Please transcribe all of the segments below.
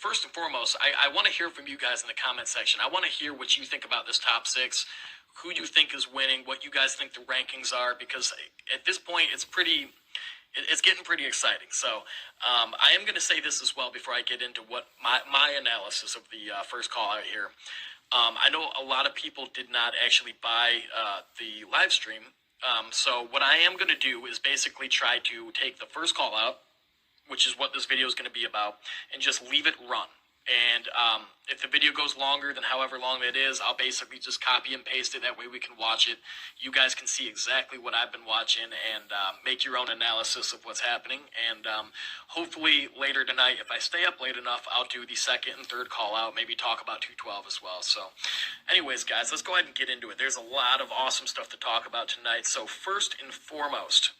first and foremost, I want to hear from you guys in the comment section. I want to hear what you think about this top six, who you think is winning, what you guys think the rankings are, because at this point, it's getting pretty exciting. So I am going to say this as well before I get into what my analysis of the first call out here. I know a lot of people did not actually buy the live stream. So what I am going to do is basically try to take the first call out, which is what this video is going to be about, and just leave it run. And if the video goes longer than however long it is, I'll basically just copy and paste it. That way we can watch it. You guys can see exactly what I've been watching and make your own analysis of what's happening. And hopefully later tonight, if I stay up late enough, I'll do the second and third call out, maybe talk about 212 as well. So anyways, guys, let's go ahead and get into it. There's a lot of awesome stuff to talk about tonight. So first and foremost,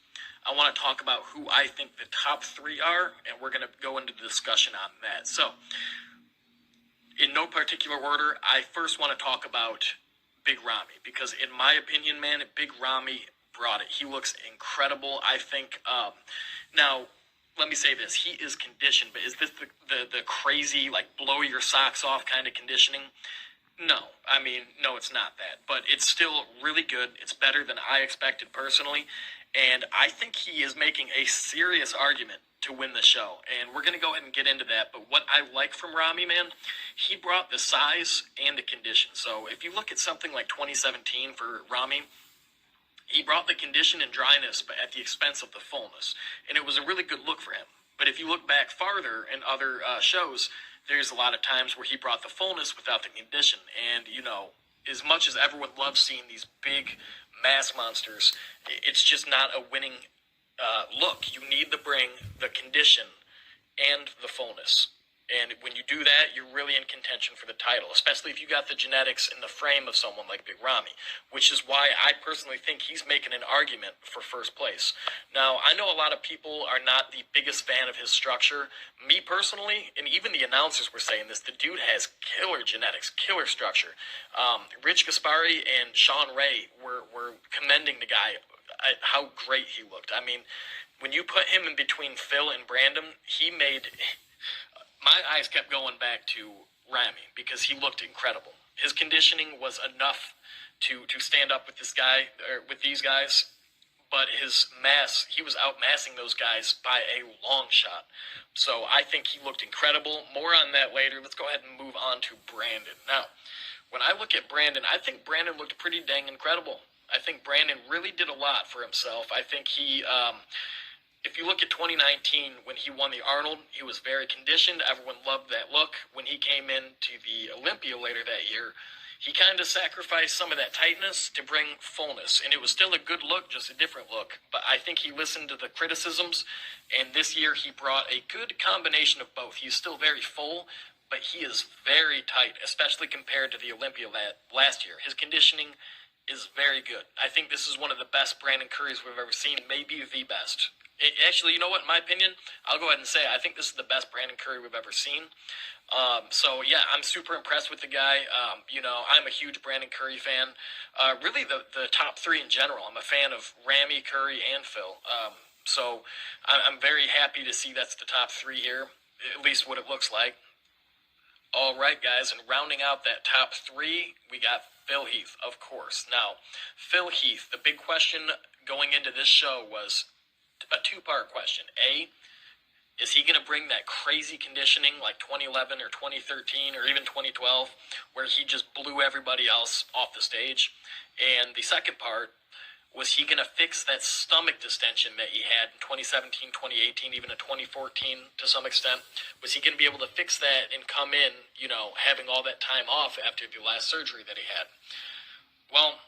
I want to talk about who I think the top three are, and we're going to go into the discussion on that. So in no particular order, I first want to talk about Big Ramy, because in my opinion, man, Big Ramy brought it. He looks incredible. I think, now, let me say this. He is conditioned, but is this the crazy, like, blow your socks off kind of conditioning? No. I mean, no, it's not that. But it's still really good. It's better than I expected personally. And I think he is making a serious argument to win the show. And we're going to go ahead and get into that. But what I like from Ramy, man, he brought the size and the condition. So if you look at something like 2017 for Ramy, he brought the condition and dryness, but at the expense of the fullness. And it was a really good look for him. But if you look back farther in other shows, there's a lot of times where he brought the fullness without the condition. And, you know, as much as everyone loves seeing these big mass monsters, it's just not a winning look. You need to bring the condition and the fullness. And when you do that, you're really in contention for the title, especially if you got the genetics in the frame of someone like Big Ramy, which is why I personally think he's making an argument for first place. Now, I know a lot of people are not the biggest fan of his structure. Me personally, and even the announcers were saying this, the dude has killer genetics, killer structure. Rich Gaspari and Sean Ray were commending the guy, how great he looked. I mean, when you put him in between Phil and Brandon, he made... My eyes kept going back to Ramy because he looked incredible. His conditioning was enough to stand up with this guy, or with these guys, but his mass, he was outmassing those guys by a long shot. So I think he looked incredible. More on that later. Let's go ahead and move on to Brandon. Now, when I look at Brandon, I think Brandon looked pretty dang incredible. I think Brandon really did a lot for himself. I think he... if you look at 2019, when he won the Arnold, he was very conditioned. Everyone loved that look. When he came into the Olympia later that year, he kind of sacrificed some of that tightness to bring fullness. And it was still a good look, just a different look. But I think he listened to the criticisms, and this year he brought a good combination of both. He's still very full, but he is very tight, especially compared to the Olympia last year. His conditioning is very good. I think this is one of the best Brandon Currys we've ever seen, maybe the best. Actually, you know what, in my opinion, I'll go ahead and say I think this is the best Brandon Curry we've ever seen. So, yeah, I'm super impressed with the guy. You know, I'm a huge Brandon Curry fan. Really, the top three in general. I'm a fan of Ramy, Curry, and Phil. So I'm very happy to see that's the top three here, at least what it looks like. All right, guys, and rounding out that top three, we got Phil Heath, of course. Now, Phil Heath, the big question going into this show was a two-part question. A, is he going to bring that crazy conditioning like 2011 or 2013 or even 2012 where he just blew everybody else off the stage? And the second part, was he going to fix that stomach distension that he had in 2017, 2018, even in 2014 to some extent? Was he going to be able to fix that and come in, you know, having all that time off after the last surgery that he had? Well,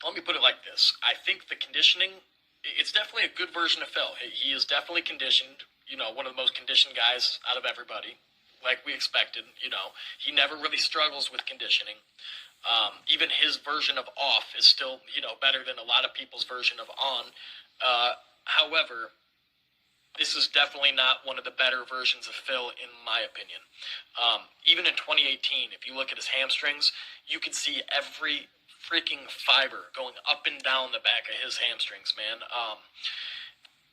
let me put it like this. I think the conditioning, it's definitely a good version of Phil. He is definitely conditioned, you know, one of the most conditioned guys out of everybody, like we expected. You know, he never really struggles with conditioning. Even his version of off is still, you know, better than a lot of people's version of on. However, this is definitely not one of the better versions of Phil, in my opinion. Even in 2018, if you look at his hamstrings, you can see every freaking fiber going up and down the back of his hamstrings, man.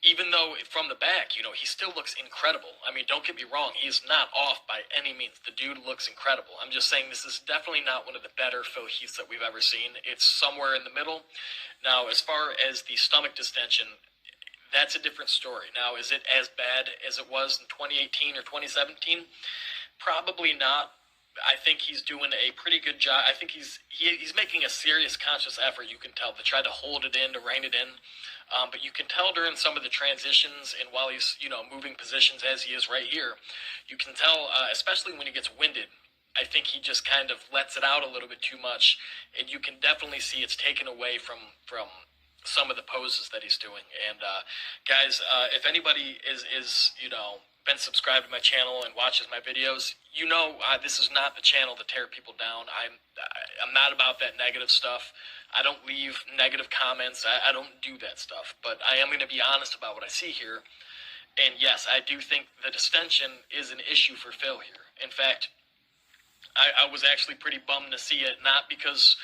even though from the back, he still looks incredible. I mean, don't get me wrong, he's not off by any means. The dude looks incredible. I'm just saying this is definitely not one of the better Phil Heaths that we've ever seen. It's somewhere in the middle. Now, as far as the stomach distension, that's a different story. Now, is it as bad as it was in 2018 or 2017? Probably not. I think he's doing a pretty good job. I think he's making a serious conscious effort, you can tell, to try to hold it in, to rein it in. But you can tell during some of the transitions and while he's, moving positions as he is right here, you can tell, especially when he gets winded, I think he just kind of lets it out a little bit too much. And you can definitely see it's taken away from some of the poses that he's doing. And guys, if anybody is been subscribed to my channel and watches my videos, this is not the channel to tear people down. I'm not about that negative stuff. I don't leave negative comments. I don't do that stuff. But I am going to be honest about what I see here. And yes, I do think the distension is an issue for Phil here. In fact, I was actually pretty bummed to see it, not because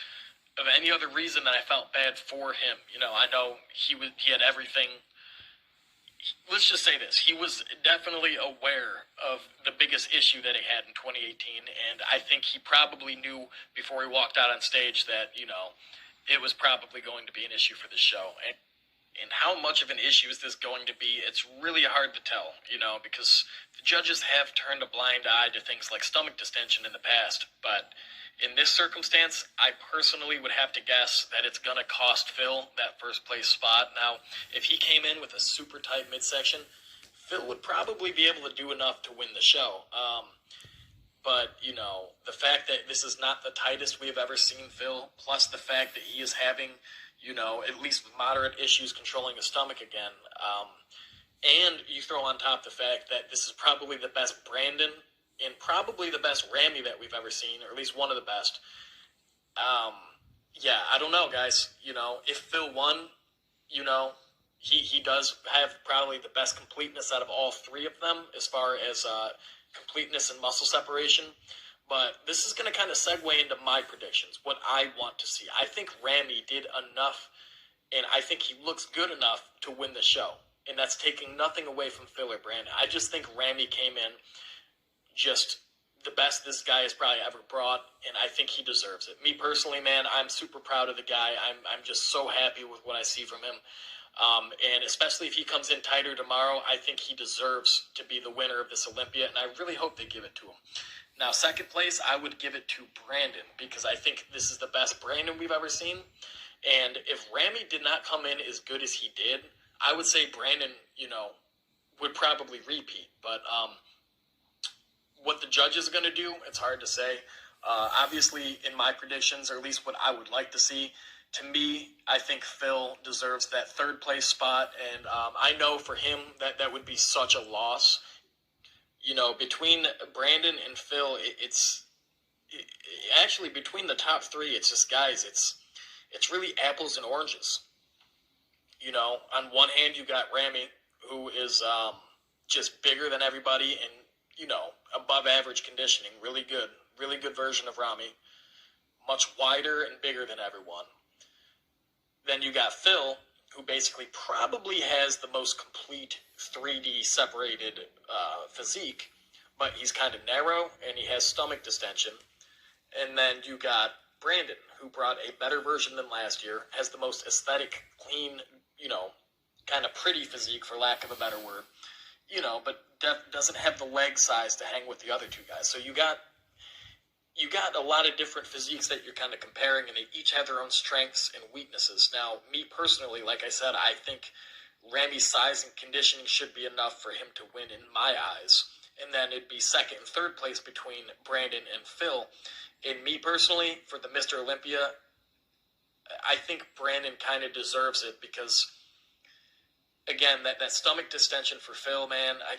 of any other reason that I felt bad for him. I know he had everything. Let's just say this. He was definitely aware of the biggest issue that he had in 2018, and I think he probably knew before he walked out on stage that, it was probably going to be an issue for the show. And how much of an issue is this going to be? It's really hard to tell, because the judges have turned a blind eye to things like stomach distension in the past, but in this circumstance, I personally would have to guess that it's going to cost Phil that first place spot. Now, if he came in with a super tight midsection, Phil would probably be able to do enough to win the show. But, the fact that this is not the tightest we have ever seen Phil, plus the fact that he is having, at least moderate issues controlling his stomach again, and you throw on top the fact that this is probably the best Brandon and probably the best Ramy that we've ever seen, or at least one of the best. Yeah, I don't know, guys. If Phil won, he does have probably the best completeness out of all three of them as far as completeness and muscle separation. But this is going to kind of segue into my predictions, what I want to see. I think Ramy did enough, and I think he looks good enough to win the show. And that's taking nothing away from Phil or Brandon. I just think Ramy came in just the best this guy has probably ever brought, and I think he deserves it. Me personally, man, I'm super proud of the guy. I'm just so happy with what I see from him. And especially if he comes in tighter tomorrow, I think he deserves to be the winner of this Olympia, and I really hope they give it to him. Now, second place, I would give it to Brandon, because I think this is the best Brandon we've ever seen. And if Ramy did not come in as good as he did, I would say Brandon, would probably repeat. But what the judges are going to do, it's hard to say. Obviously, in my predictions, or at least what I would like to see, to me, I think Phil deserves that third place spot. And I know for him that would be such a loss. Between Brandon and Phil, it's actually between the top three, it's just, guys, it's really apples and oranges. On one hand, you got Ramy, who is just bigger than everybody and, above average conditioning, really good version of Ramy, much wider and bigger than everyone. Then you got Phil, who basically probably has the most complete 3D separated physique, but he's kind of narrow and he has stomach distension. And then you got Brandon, who brought a better version than last year, has the most aesthetic, clean, kind of pretty physique, for lack of a better word, but doesn't have the leg size to hang with the other two guys. So you got a lot of different physiques that you're kind of comparing, and they each have their own strengths and weaknesses. Now, me personally, like I said, I think Ramy's size and conditioning should be enough for him to win in my eyes. And then it'd be second and third place between Brandon and Phil. And me personally, for the Mr. Olympia, I think Brandon kind of deserves it because, again, that stomach distension for Phil, man, I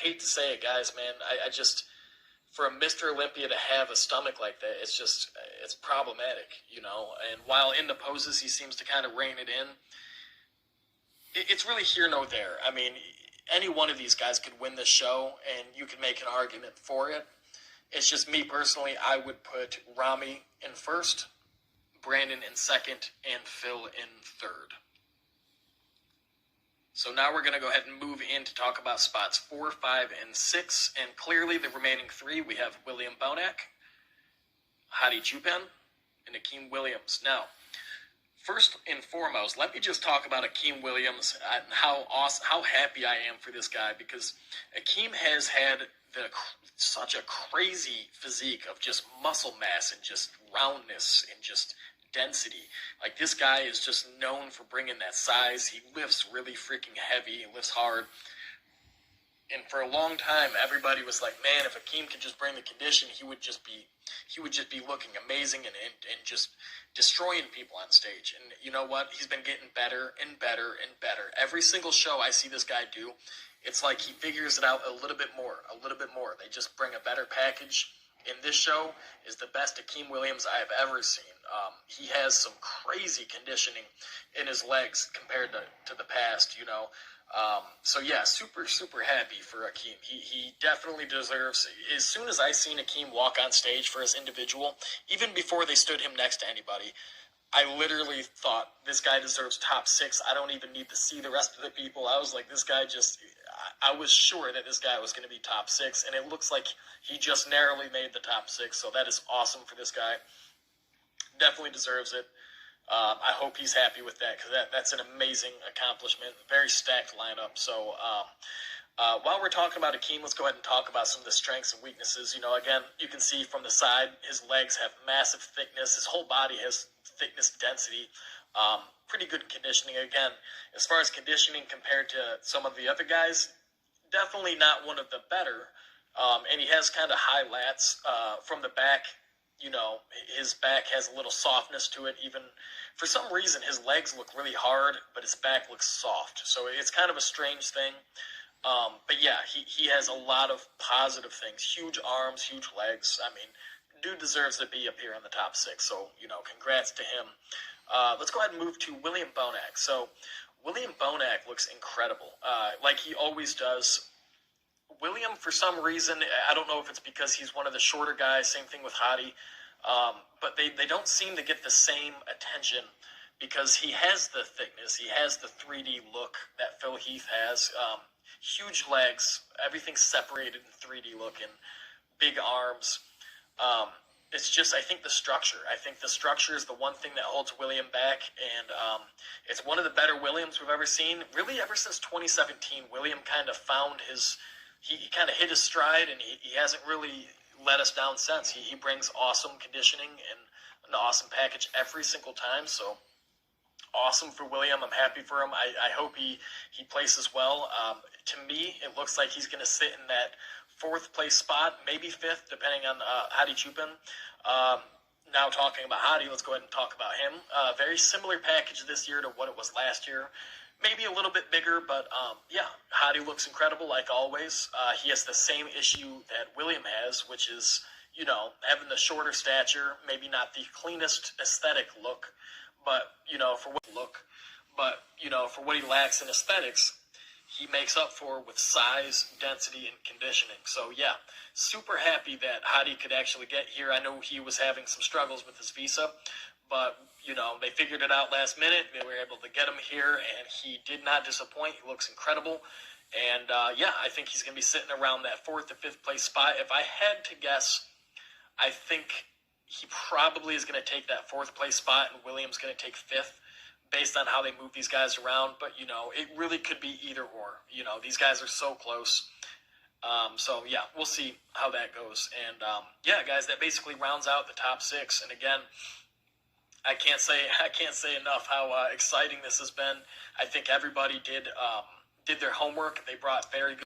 hate to say it, guys, man. I just, for a Mr. Olympia to have a stomach like that, it's problematic, And while in the poses he seems to kind of rein it in, it's really here nor there. I mean, any one of these guys could win this show, and you could make an argument for it. It's just me personally, I would put Ramy in first, Brandon in second, and Phil in third. So now we're going to go ahead and move in to talk about spots 4, 5, and 6. And clearly the remaining 3, we have William Bonax, Hadi Choopan, and Akeem Williams. Now, first and foremost, let me just talk about Akeem Williams and how happy I am for this guy, because Akeem has had such a crazy physique of just muscle mass and just roundness and just density. Like, this guy is just known for bringing that size. He lifts really freaking heavy. He lifts hard. And for a long time, everybody was like, man, if Akeem could just bring the condition, he would just be looking amazing and just destroying people on stage. And you know what? He's been getting better and better and better. Every single show I see this guy do, it's like he figures it out a little bit more. They just bring a better package. And this show is the best Akeem Williams I have ever seen. He has some crazy conditioning in his legs compared to the past, you know. So yeah, super, super happy for Akeem. He definitely deserves, as soon as I seen Akeem walk on stage for his individual, even before they stood him next to anybody, I literally thought, this guy deserves top 6. I don't even need to see the rest of the people. I was like, this guy just, I was sure that this guy was going to be top 6, and it looks like he just narrowly made the top 6, so that is awesome for this guy. Definitely deserves it. I hope he's happy with that, because that's an amazing accomplishment. Very stacked lineup. So while we're talking about Akeem, let's go ahead and talk about some of the strengths and weaknesses. You know, again, you can see from the side, his legs have massive thickness. His whole body has thickness, density. Pretty good conditioning. Again, as far as conditioning compared to some of the other guys, definitely not one of the better. And he has kind of high lats from the back. You know, his back has a little softness to it. Even for some reason, his legs look really hard, but his back looks soft. So it's kind of a strange thing. But yeah, he has a lot of positive things. Huge arms, huge legs. I mean, dude deserves to be up here in the top 6. So, you know, congrats to him. Let's go ahead and move to William Bonax. So William Bonax looks incredible, like he always does. William, for some reason, I don't know if it's because he's one of the shorter guys, same thing with Hadi, but they don't seem to get the same attention because he has the thickness, he has the 3D look that Phil Heath has, huge legs, everything's separated in 3D look, and big arms. It's just, I think the structure is the one thing that holds William back, and it's one of the better Williams we've ever seen. Really, ever since 2017, William kind of found he kind of hit his stride, and he hasn't really let us down since. He brings awesome conditioning and an awesome package every single time, so awesome for William. I'm happy for him. I hope he places well. To me, it looks like he's going to sit in that 4th place spot, maybe 5th, depending on Hadi Choopan. Now talking about Hadi, let's go ahead and talk about him. Very similar package this year to what it was last year. Maybe a little bit bigger, but yeah, Hadi looks incredible like always. He has the same issue that William has, which is, you know, having the shorter stature, maybe not the cleanest aesthetic look, but you know, for what he lacks in aesthetics, he makes up for with size, density, and conditioning. So yeah, super happy that Hadi could actually get here. I know he was having some struggles with his visa, but you know, they figured it out last minute. They were able to get him here, and he did not disappoint. He looks incredible. And yeah, I think he's going to be sitting around that 4th to 5th place spot. If I had to guess, I think he probably is going to take that 4th place spot, and William's going to take 5th, based on how they move these guys around. But, you know, it really could be either or. You know, these guys are so close. So, yeah, we'll see how that goes. And, yeah, guys, that basically rounds out the top 6. And, again, I can't say enough how exciting this has been. I think everybody did their homework. They brought very good